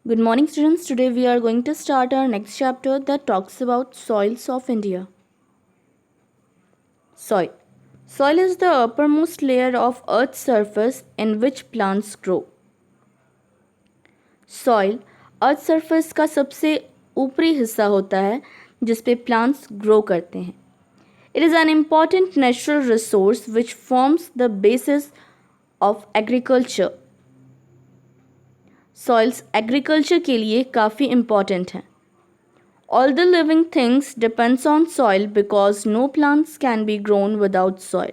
Good morning, students. Today we are going to start our next chapter that talks about soils of India. Soil. Soil is the uppermost layer of Earth's surface in which plants grow. Soil earth surface का सबसे ऊपरी हिस्सा होता है जिस पे plants grow करते हैं. It is an important natural resource which forms the basis of agriculture. Soils agriculture के लिए काफ़ी इम्पॉर्टेंट हैं. All the living things depends on soil because no plants can be grown without soil.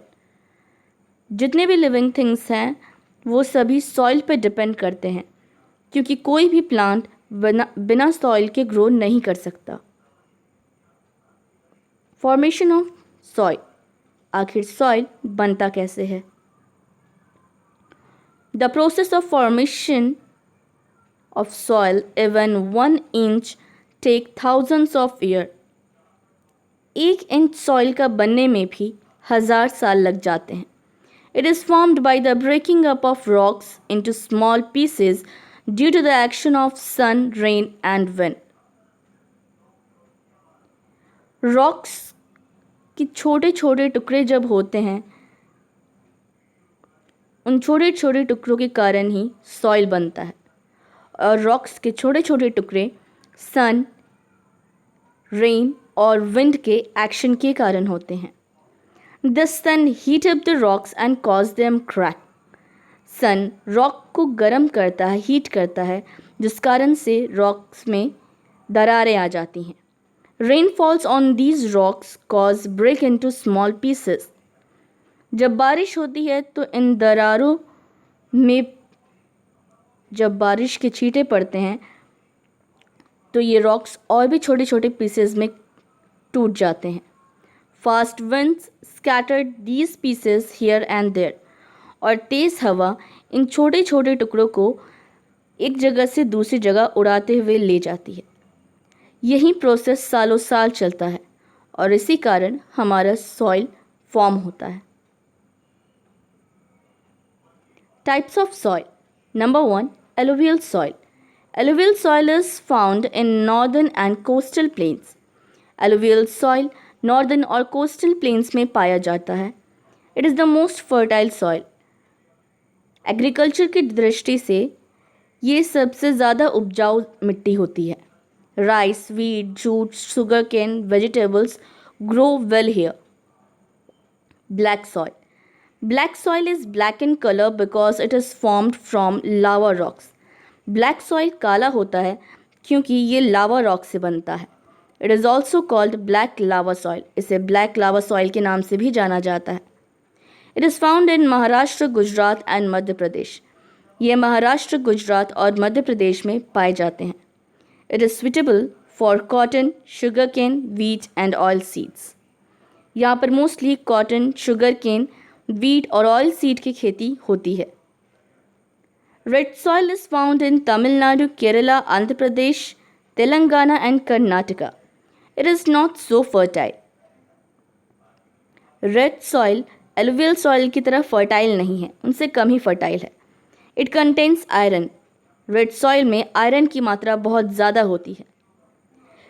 जितने भी living things हैं वो सभी soil पे डिपेंड करते हैं क्योंकि कोई भी प्लांट बिना सॉइल के ग्रो नहीं कर सकता. Formation of soil. आखिर सॉइल बनता कैसे है? The process of formation of soil, even 1 inch, take thousands of years. 1 inch soil का बनने में भी 1000 साल लग जाते हैं. It is formed by the breaking up of rocks into small pieces due to the action of sun, rain and wind. Rocks के छोटे छोटे टुकड़े जब होते हैं उन छोटे छोटे टुकड़ों के कारण ही सॉइल बनता है और रॉक्स के छोटे छोटे टुकड़े सन, रेन और विंड के एक्शन के कारण होते हैं. The sun heat up the rocks and cause them crack. Sun rock को गर्म करता है, हीट करता है, जिस कारण से रॉक्स में दरारें आ जाती हैं. Rain falls on these rocks cause break into small pieces. जब बारिश होती है तो इन दरारों में जब बारिश के छींटे पड़ते हैं तो ये रॉक्स और भी छोटे छोटे पीसेस में टूट जाते हैं. Fast winds scattered these pieces here and there. और तेज़ हवा इन छोटे छोटे टुकड़ों को एक जगह से दूसरी जगह उड़ाते हुए ले जाती है. यही प्रोसेस सालों साल चलता है और इसी कारण हमारा सॉइल फॉर्म होता है. Types of soil. Number 1. Alluvial soil. Alluvial soil is found in northern and coastal plains. Alluvial soil northern और coastal plains में पाया जाता है. It is the most fertile soil. Agriculture की दृष्टि से ये सबसे ज़्यादा उपजाऊ मिट्टी होती है. Rice, wheat, jute, sugar cane, vegetables grow well here. Black soil. Black soil is black in color because it is formed from lava rocks. Black soil काला होता है क्योंकि ये लावा रॉक से बनता है. It is also called black lava soil. इसे black lava soil के नाम से भी जाना जाता है. It is found in Maharashtra, Gujarat and Madhya Pradesh. ये महाराष्ट्र, गुजरात और मध्य प्रदेश में पाए जाते हैं. It is suitable for cotton, sugarcane, wheat and oil seeds. यहाँ पर mostly cotton, sugar cane, wheat और ऑयल सीड की खेती होती है. Red soil is found in Tamil Nadu, Kerala, Andhra Pradesh, Telangana and Karnataka. It is not so fertile. Red soil alluvial soil की तरह fertile नहीं है, उनसे कम ही फर्टाइल है. It contains iron. Red soil में आयरन की मात्रा बहुत ज़्यादा होती है.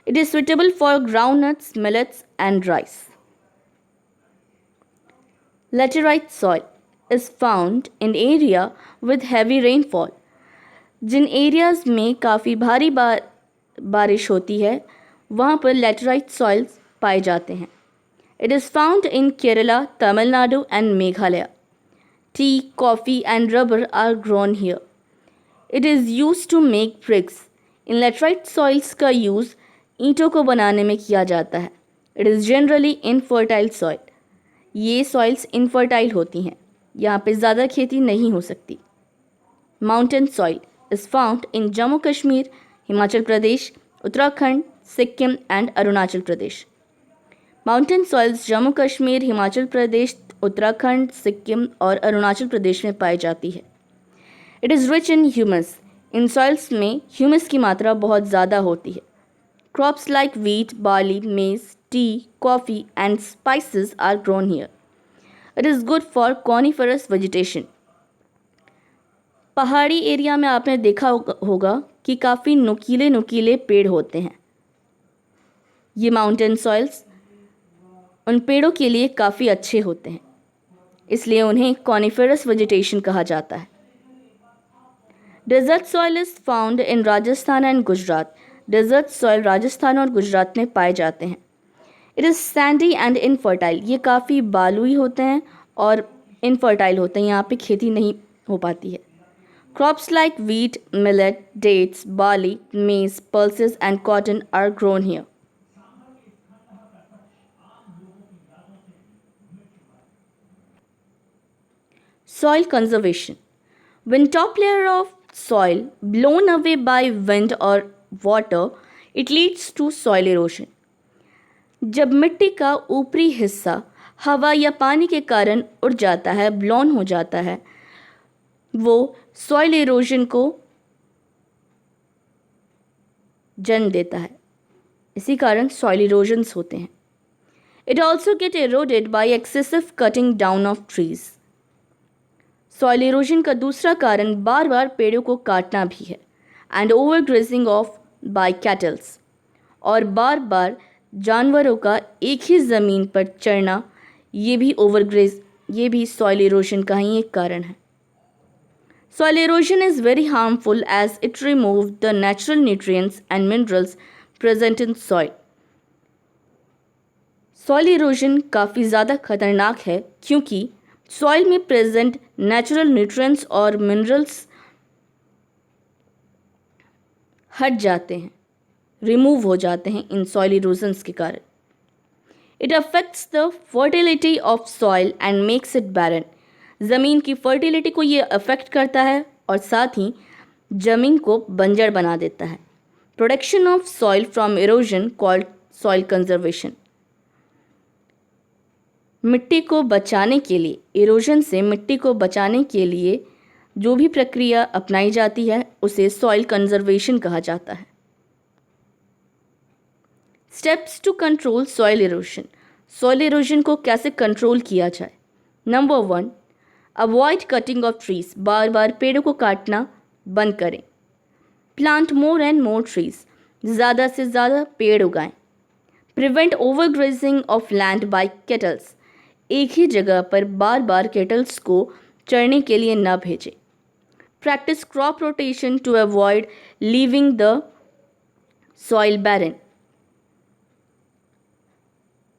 It is suitable for groundnuts, millets and rice. Laterite soil is found in area with heavy rainfall. जिन एरियाज़ में काफ़ी भारी बारिश होती है वहाँ पर लेटराइट सॉइल्स पाए जाते हैं. It is found in Kerala, Tamil Nadu and Meghalaya. Tea, coffee and rubber are grown here. It is used to make bricks. In laterite soils का यूज़ ईंटों को बनाने में किया जाता है. It is generally infertile soil. ये soils infertile होती हैं, यहाँ पे ज़्यादा खेती नहीं हो सकती. Mountain soil is found in Jammu Kashmir, Himachal Pradesh, Uttarakhand, Sikkim and Arunachal Pradesh. Mountain soils Jammu Kashmir, Himachal Pradesh, Uttarakhand, Sikkim और अरुणाचल प्रदेश में पाई जाती है. It is rich in humus. इन सॉइल्स में ह्यूमस की मात्रा बहुत ज़्यादा होती है. Crops like wheat, barley, maize, tea, coffee and spices are grown here. It is good for coniferous vegetation. पहाड़ी एरिया में आपने देखा होगा कि काफ़ी नुकीले नुकीले पेड़ होते हैं। ये माउंटेन सॉइल्स उन पेड़ों के लिए काफ़ी अच्छे होते हैं, इसलिए उन्हें कॉनिफेरस वेजिटेशन कहा जाता है। Desert soil is found in Rajasthan and Gujarat. Desert soil Rajasthan और गुजरात में पाए जाते हैं। It is sandy and infertile. ये काफ़ी बालुई होते हैं और इनफर्टाइल होते हैं, यहाँ पे खेती नहीं हो पाती है। Crops like wheat, millet, dates, barley, maize, pulses and cotton are grown here. Soil conservation. When top layer of soil blown away by wind or water, it leads to soil erosion. जब मिट्टी का ऊपरी हिस्सा हवा या पानी के कारण उड़ जाता है, ब्लोन हो जाता है, वो सॉइल इरोजन को जन्म देता है। इसी कारण सॉइल इरोजन्स होते हैं। It also get eroded by excessive cutting down of trees. Soil erosion का दूसरा कारण बार बार पेड़ों को काटना भी है, and over grazing of by cattles, और बार बार जानवरों का एक ही ज़मीन पर चढ़ना, ये भी सॉइल इरोजन का ही एक कारण है। Soil erosion is very harmful as it removes the natural nutrients and minerals present in soil. Soil erosion काफ़ी ज़्यादा खतरनाक है क्योंकि सॉइल में प्रेजेंट नेचुरल न्यूट्रिएंट्स और मिनरल्स हट जाते हैं, रिमूव हो जाते हैं इन सॉइल इरोजन्स के कारण। It affects the fertility of soil and makes it barren. ज़मीन की फर्टिलिटी को ये अफेक्ट करता है और साथ ही ज़मीन को बंजर बना देता है। Protection of soil from erosion called soil conservation. मिट्टी को बचाने के लिए, इरोजन से मिट्टी को बचाने के लिए जो भी प्रक्रिया अपनाई जाती है उसे सॉइल कंजर्वेशन कहा जाता है। Steps to control soil erosion. Soil erosion को कैसे कंट्रोल किया जाए? Number 1, avoid cutting of trees. बार बार पेड़ों को काटना बंद करें। Plant more and more trees. ज़्यादा से ज़्यादा पेड़ उगाएं। Prevent overgrazing of land by cattles. एक ही जगह पर बार बार केटल्स को चरने के लिए न भेजें। Practice crop rotation to avoid leaving the soil barren.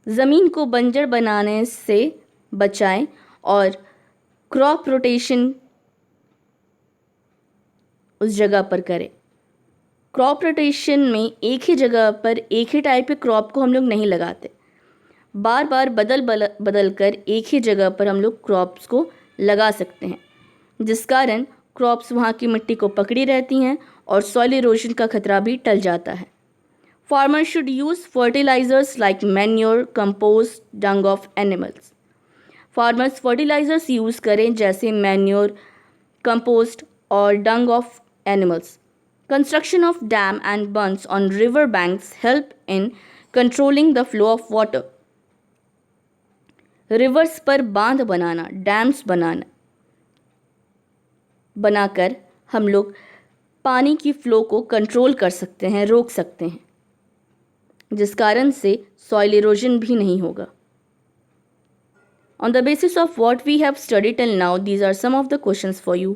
ज़मीन को बंजर बनाने से बचाएं और क्रॉप रोटेशन उस जगह पर करें। क्रॉप रोटेशन में एक ही जगह पर एक ही टाइप के क्रॉप को हम लोग नहीं लगाते, बार बार बदल कर एक ही जगह पर हम लोग क्रॉप्स को लगा सकते हैं, जिस कारण क्रॉप्स वहाँ की मिट्टी को पकड़ी रहती हैं और सॉइल इरोजन का खतरा भी टल जाता है। Farmer should use fertilisers like manure, compost, dung of animals. Farmers fertilisers use करें जैसे मैन्योर, कंपोस्ट और dung of animals. Construction of dam and bunds on river banks help in controlling the flow of water. Rivers पर बांध बनाना, dams बनाकर हम लोग पानी की फ्लो को कंट्रोल कर सकते हैं, रोक सकते हैं, जिस कारण से सॉइल इरोजन भी नहीं होगा। On the basis of what we have studied till now, these are some of the questions for you.